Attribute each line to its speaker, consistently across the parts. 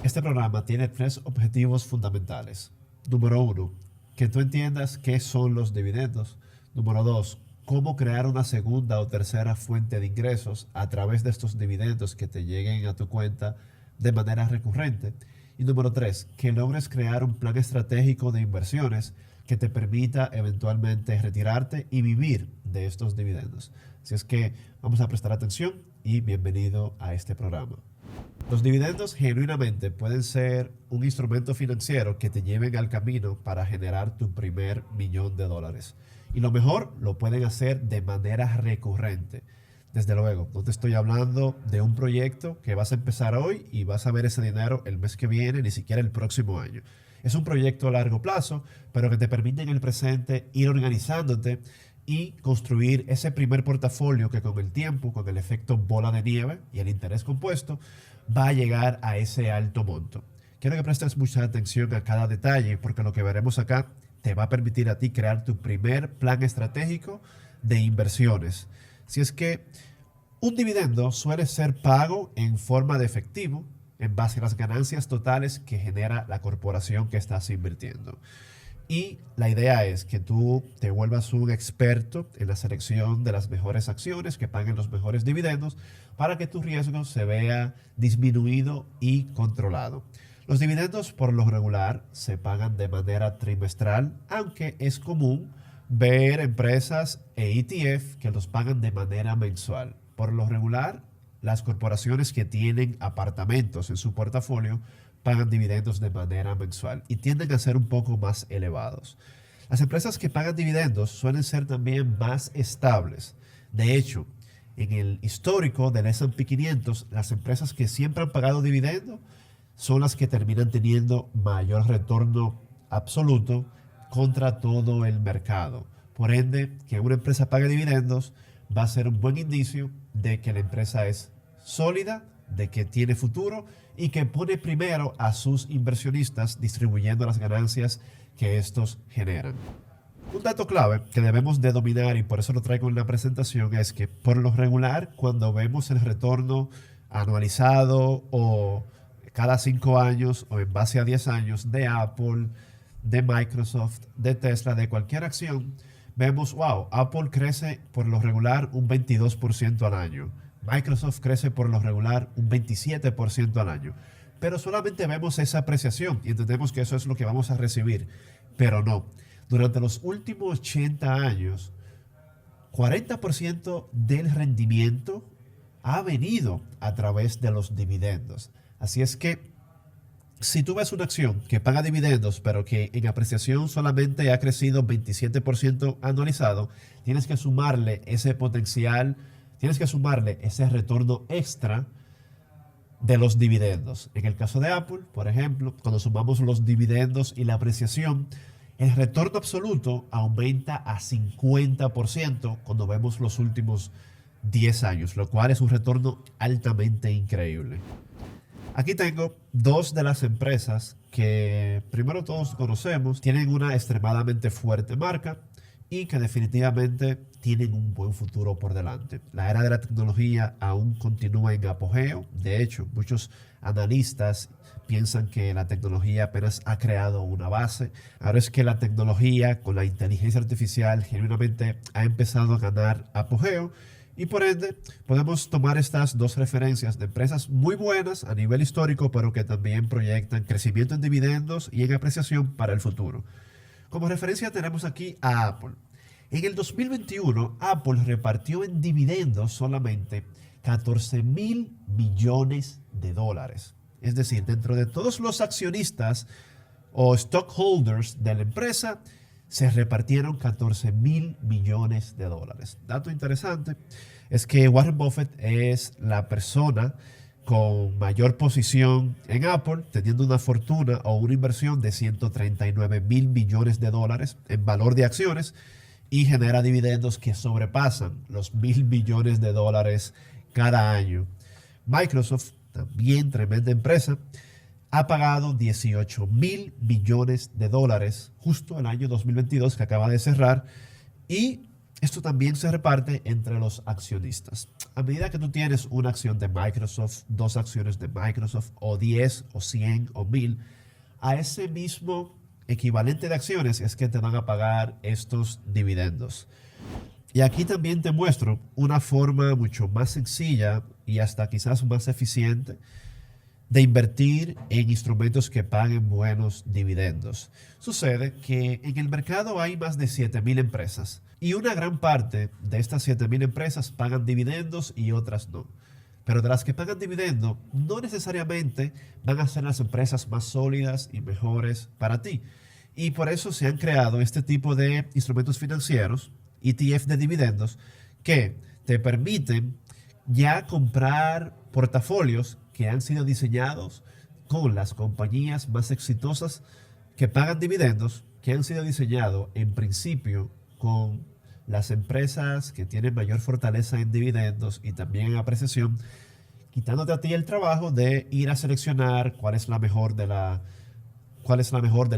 Speaker 1: Este programa tiene tres objetivos fundamentales. Número uno, que tú entiendas qué son los dividendos. Número dos, cómo crear una segunda o tercera fuente de ingresos a través de estos dividendos que te lleguen a tu cuenta de manera recurrente. Y número tres, que logres crear un plan estratégico de inversiones que te permita eventualmente retirarte y vivir de estos dividendos. Así es que vamos a prestar atención y bienvenido a este programa. Los dividendos genuinamente pueden ser un instrumento financiero que te lleven al camino para generar tu primer $1.000.000. Y lo mejor, lo pueden hacer de manera recurrente. Desde luego, no te estoy hablando de un proyecto que vas a empezar hoy y vas a ver ese dinero el mes que viene, ni siquiera el próximo año. Es un proyecto a largo plazo, pero que te permite en el presente ir organizándote y construir ese primer portafolio que con el tiempo, con el efecto bola de nieve y el interés compuesto, va a llegar a ese alto monto. Quiero que prestes mucha atención a cada detalle porque lo que veremos acá te va a permitir a ti crear tu primer plan estratégico de inversiones. Si es que un dividendo suele ser pago en forma de efectivo en base a las ganancias totales que genera la corporación que estás invirtiendo. Y la idea es que tú te vuelvas un experto en la selección de las mejores acciones que paguen los mejores dividendos para que tu riesgo se vea disminuido y controlado. Los dividendos por lo regular se pagan de manera trimestral, aunque es común ver empresas e ETF que los pagan de manera mensual. Por lo regular, las corporaciones que tienen apartamentos en su portafolio pagan dividendos de manera mensual y tienden a ser un poco más elevados. Las empresas que pagan dividendos suelen ser también más estables. De hecho, en el histórico del S&P 500, las empresas que siempre han pagado dividendos son las que terminan teniendo mayor retorno absoluto contra todo el mercado. Por ende, que una empresa pague dividendos va a ser un buen indicio de que la empresa es sólida, de que tiene futuro y que pone primero a sus inversionistas distribuyendo las ganancias que estos generan. Un dato clave que debemos de dominar y por eso lo traigo en la presentación es que por lo regular cuando vemos el retorno anualizado o cada 5 años o en base a 10 años de Apple, de Microsoft, de Tesla, de cualquier acción, vemos, wow, Apple crece por lo regular un 22% al año. Microsoft crece por lo regular un 27% al año. Pero solamente vemos esa apreciación y entendemos que eso es lo que vamos a recibir. Pero no. Durante los últimos 80 años, 40% del rendimiento ha venido a través de los dividendos. Así es que si tú ves una acción que paga dividendos, pero que en apreciación solamente ha crecido 27% anualizado, tienes que sumarle ese potencial, tienes que sumarle ese retorno extra de los dividendos. En el caso de Apple, por ejemplo, cuando sumamos los dividendos y la apreciación, el retorno absoluto aumenta a 50% cuando vemos los últimos 10 años, lo cual es un retorno altamente increíble. Aquí tengo dos de las empresas que primero todos conocemos, tienen una extremadamente fuerte marca y que definitivamente tienen un buen futuro por delante. La era de la tecnología aún continúa en apogeo. De hecho, muchos analistas piensan que la tecnología apenas ha creado una base. Ahora es que la tecnología con la inteligencia artificial genuinamente ha empezado a ganar apogeo. Y por ende, podemos tomar estas dos referencias de empresas muy buenas a nivel histórico, pero que también proyectan crecimiento en dividendos y en apreciación para el futuro. Como referencia tenemos aquí a Apple. En el 2021, Apple repartió en dividendos solamente $14.000 millones. Es decir, dentro de todos los accionistas o stockholders de la empresa, se repartieron $14.000 millones. Dato interesante es que Warren Buffett es la persona con mayor posición en Apple, teniendo una fortuna o una inversión de $139.000 millones en valor de acciones y genera dividendos que sobrepasan los $1.000 billones cada año. Microsoft, también tremenda empresa, ha pagado $18.000 billones justo el año 2022 que acaba de cerrar y esto también se reparte entre los accionistas. a medida que tú tienes una acción de Microsoft, dos acciones de Microsoft, o 10, o 100, o 1000, a ese mismo equivalente de acciones es que te van a pagar estos dividendos. Y aquí también te muestro una forma mucho más sencilla y hasta quizás más eficiente de invertir en instrumentos que paguen buenos dividendos. Sucede que en el mercado hay más de 7.000 empresas y una gran parte de estas 7.000 empresas pagan dividendos y otras no. Pero de las que pagan dividendo, no necesariamente van a ser las empresas más sólidas y mejores para ti. Y por eso se han creado este tipo de instrumentos financieros, ETF de dividendos, que te permiten ya comprar portafolios que han sido diseñados con las compañías más exitosas que pagan dividendos, que han sido diseñados en principio con las empresas que tienen mayor fortaleza en dividendos y también en apreciación, quitándote a ti el trabajo de ir a seleccionar cuál es la mejor del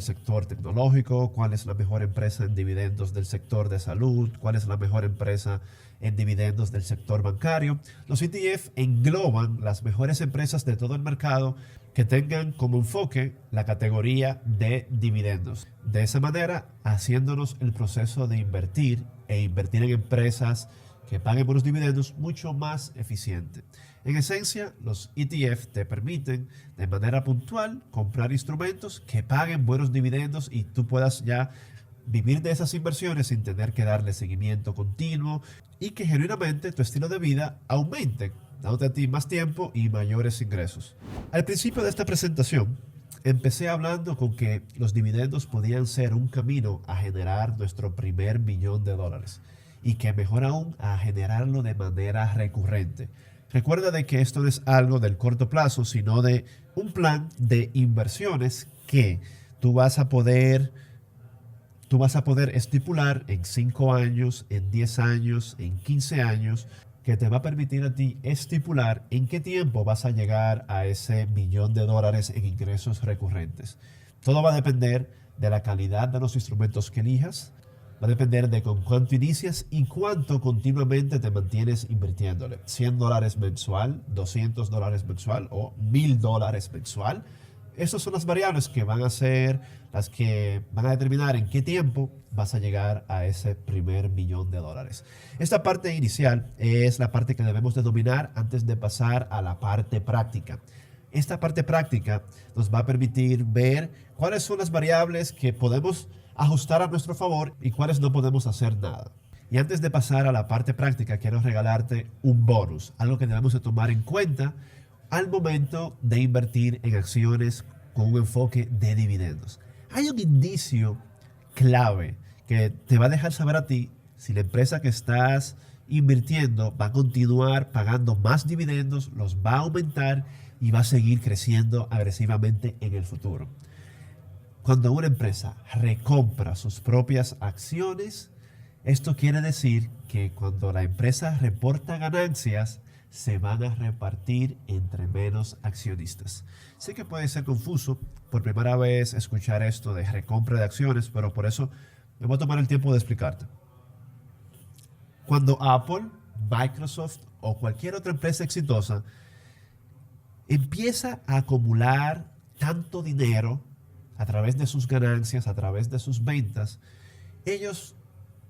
Speaker 1: sector tecnológico, cuál es la mejor empresa en dividendos del sector de salud, cuál es la mejor empresa en dividendos del sector bancario. Los ETF engloban las mejores empresas de todo el mercado que tengan como enfoque la categoría de dividendos. De esa manera, haciéndonos el proceso de invertir en empresas que paguen buenos dividendos mucho más eficiente. En esencia, los ETF te permiten de manera puntual comprar instrumentos que paguen buenos dividendos y tú puedas ya vivir de esas inversiones sin tener que darle seguimiento continuo y que genuinamente tu estilo de vida aumente, dándote a ti más tiempo y mayores ingresos. Al principio de esta presentación, empecé hablando con que los dividendos podían ser un camino a generar nuestro primer $1.000.000 y que mejor aún a generarlo de manera recurrente. Recuerda de que esto no es algo del corto plazo, sino de un plan de inversiones que tú vas a poder estipular en 5 años, en 10 años, en 15 años, que te va a permitir a ti estipular en qué tiempo vas a llegar a ese $1.000.000 en ingresos recurrentes. Todo va a depender de la calidad de los instrumentos que elijas, va a depender de con cuánto inicias y cuánto continuamente te mantienes invirtiéndole. $100 mensual, $200 mensual o $1.000 mensual. Esas son las variables que van a ser las que van a determinar en qué tiempo vas a llegar a ese primer $1.000.000. Esta parte inicial es la parte que debemos de dominar antes de pasar a la parte práctica. Esta parte práctica nos va a permitir ver cuáles son las variables que podemos ajustar a nuestro favor y cuáles no podemos hacer nada. Y antes de pasar a la parte práctica, quiero regalarte un bonus, algo que debemos de tomar en cuenta al momento de invertir en acciones con un enfoque de dividendos. Hay un indicio clave que te va a dejar saber a ti si la empresa que estás invirtiendo va a continuar pagando más dividendos, los va a aumentar y va a seguir creciendo agresivamente en el futuro. Cuando una empresa recompra sus propias acciones, esto quiere decir que cuando la empresa reporta ganancias, se van a repartir entre menos accionistas. Sé que puede ser confuso por primera vez escuchar esto de recompra de acciones, pero por eso me voy a tomar el tiempo de explicarte. Cuando Apple, Microsoft o cualquier otra empresa exitosa empieza a acumular tanto dinero a través de sus ganancias, a través de sus ventas, ellos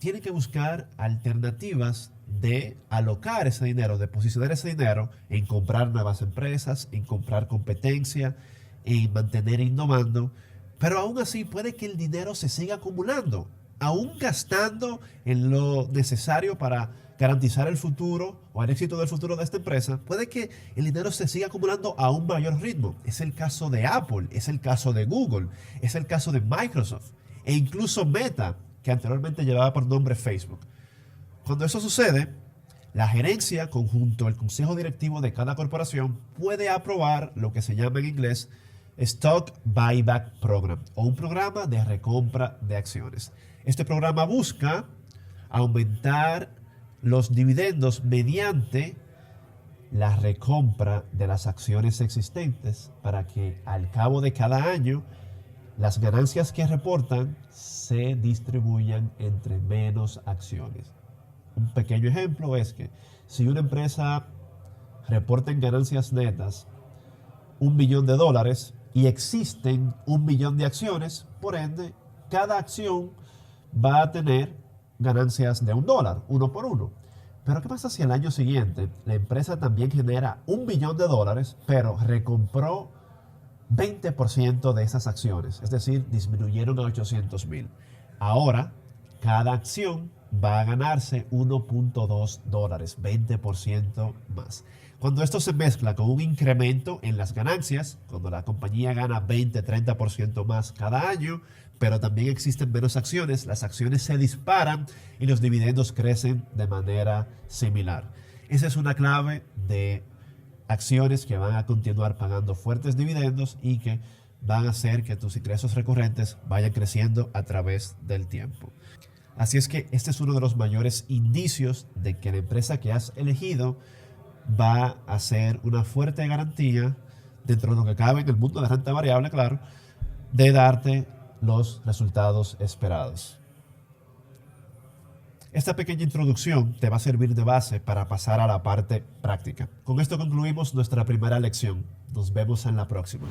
Speaker 1: tienen que buscar alternativas de alocar ese dinero, de posicionar ese dinero en comprar nuevas empresas, en comprar competencia, en mantener innovando, pero aún así puede que el dinero se siga acumulando, aún gastando en lo necesario para garantizar el futuro o el éxito del futuro de esta empresa, puede que el dinero se siga acumulando a un mayor ritmo. Es el caso de Apple, es el caso de Google, es el caso de Microsoft e incluso Meta, que anteriormente llevaba por nombre Facebook. Cuando eso sucede, la gerencia, conjunto el consejo directivo de cada corporación, puede aprobar lo que se llama en inglés Stock Buyback Program o un programa de recompra de acciones. Este programa busca aumentar los dividendos mediante la recompra de las acciones existentes para que al cabo de cada año las ganancias que reportan se distribuyan entre menos acciones. Un pequeño ejemplo es que Si una empresa reporta en ganancias netas $1 billón y existen 1 millón de acciones, por ende, cada acción va a tener ganancias de $1, uno por uno. Pero ¿qué pasa si al año siguiente la empresa también genera $1 billón, pero recompró 20% de esas acciones? Es decir, disminuyeron a 800,000. Ahora, cada acción va a ganarse $1.2, 20% más. Cuando esto se mezcla con un incremento en las ganancias, cuando la compañía gana 20-30% más cada año, pero también existen menos acciones, las acciones se disparan y los dividendos crecen de manera similar. Esa es una clave de acciones que van a continuar pagando fuertes dividendos y que van a hacer que tus ingresos recurrentes vayan creciendo a través del tiempo. Así es que este es uno de los mayores indicios de que la empresa que has elegido va a ser una fuerte garantía, dentro de lo que cabe en el mundo de renta variable, claro, de darte los resultados esperados. Esta pequeña introducción te va a servir de base para pasar a la parte práctica. Con esto concluimos nuestra primera lección. Nos vemos en la próxima.